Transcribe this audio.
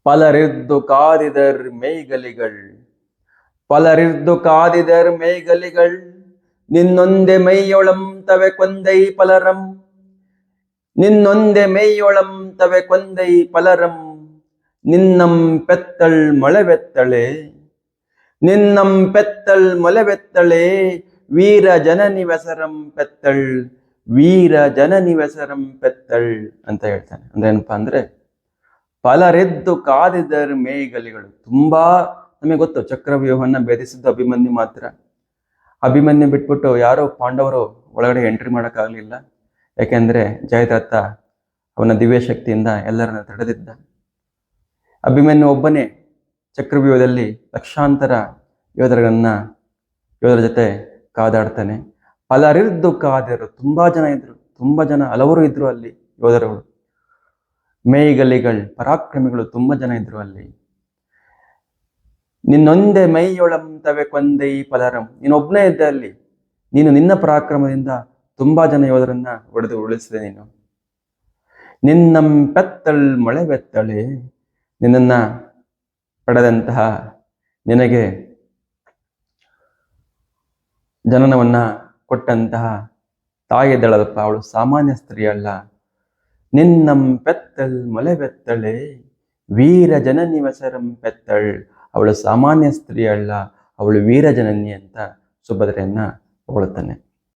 பலரிர்து காதிதர் மெய்கலிகள் பலரிர்ದು காதிதர் மெய்கலிகள் ನಿನ್ನೊಂದೆ ಮೈಯೊಳಂ ತವೆ ಕೊಂದೈ ಪಲರಂ ನಿನ್ನೊಂದೆ ಮೈಯೊಳಂ ತವೆ ಕೊಂದೈ ಪಲರಂ ನಿನ್ನಂ ಪೆತ್ತಳ್ ಮೊಳೆವೆತ್ತಳೆ ನಿನ್ನಂ ಪೆತ್ತಳ್ ಮೊಳೆವೆತ್ತಳೆ ವೀರ ಜನನಿ ವ್ಯಸರಂ ಪೆತ್ತಳ್ ವೀರ ಜನನಿ ವ್ಯಸರಂ ಪೆತ್ತಳ್ ಅಂತ ಹೇಳ್ತಾನೆ. ಅಂದ್ರೆ ಏನಪ್ಪಾ ಅಂದ್ರೆ ಪಲರೆದ್ದು ಕಾದಿದರ್ ಮೇಯ್ಗಲಿಗಳು. ತುಂಬಾ ನಮಗೆ ಗೊತ್ತು, ಚಕ್ರವ್ಯೂಹವನ್ನ ಭೇದಿಸಿದ್ದು ಅಭಿಮನ್ಯು ಮಾತ್ರ. ಅಭಿಮನ್ಯು ಬಿಟ್ಬಿಟ್ಟು ಯಾರೋ ಪಾಂಡವರು ಒಳಗಡೆ ಎಂಟ್ರಿ ಮಾಡೋಕ್ಕಾಗಲಿಲ್ಲ. ಯಾಕೆಂದ್ರೆ ಜಯದ್ರಥ ಅವನ ದಿವ್ಯ ಶಕ್ತಿಯಿಂದ ಎಲ್ಲರನ್ನ ತಡೆದಿದ್ದ. ಅಭಿಮನ್ಯು ಒಬ್ಬನೇ ಚಕ್ರವ್ಯೂಹದಲ್ಲಿ ಲಕ್ಷಾಂತರ ಯೋಧರ ಜೊತೆ ಕಾದಾಡ್ತಾನೆ. ಪಲರಿರ್ದು ಕಾದರು, ತುಂಬಾ ಜನ ಇದ್ರು, ತುಂಬಾ ಜನ, ಹಲವರು ಇದ್ರು ಅಲ್ಲಿ ಯೋಧರುಗಳು. ಮೇಯ್ಗಲಿಗಳು, ಪರಾಕ್ರಮಿಗಳು ತುಂಬಾ ಜನ ಇದ್ರು ಅಲ್ಲಿ. ನಿನ್ನೊಂದೇ ಮೈಯೊಳಂ ತವೆ ಕೊಂದೈ ಪಲರಂ, ನೀನೊಬ್ಬನೇ ಇದ್ದೆ ಅಲ್ಲಿ. ನೀನು ನಿನ್ನ ಪರಾಕ್ರಮದಿಂದ ತುಂಬಾ ಜನ ಯೋಧರನ್ನ ಹೊಡೆದು ಉಳಿಸಿದೆ ನೀನು. ನಿನ್ನಂ ಪೆತ್ತಳ್ ಮೊಳೆವೆತ್ತಳೆ, ನಿನ್ನನ್ನ ಪಡೆದಂತಹ, ನಿನಗೆ ಜನನವನ್ನ ಕೊಟ್ಟಂತಹ ತಾಯಿ ಇದ್ದಳಲ್ಪ, ಅವಳು ಸಾಮಾನ್ಯ ಸ್ತ್ರೀ ಅಲ್ಲ. ನಿನ್ನಂ ಪೆತ್ತಳ್ ಮೊಳೆವೆತ್ತಳೆ ವೀರ ಜನನಿ ವ್ಯಸರಂ ಪೆತ್ತಳ್, ಅವಳು ಸಾಮಾನ್ಯ ಸ್ತ್ರೀ ಅಲ್ಲ, ಅವಳು ವೀರ ಜನನಿ ಅಂತ ಸುಭದ್ರೆಯನ್ನ ಹೊಗಳುತ್ತಾನೆ.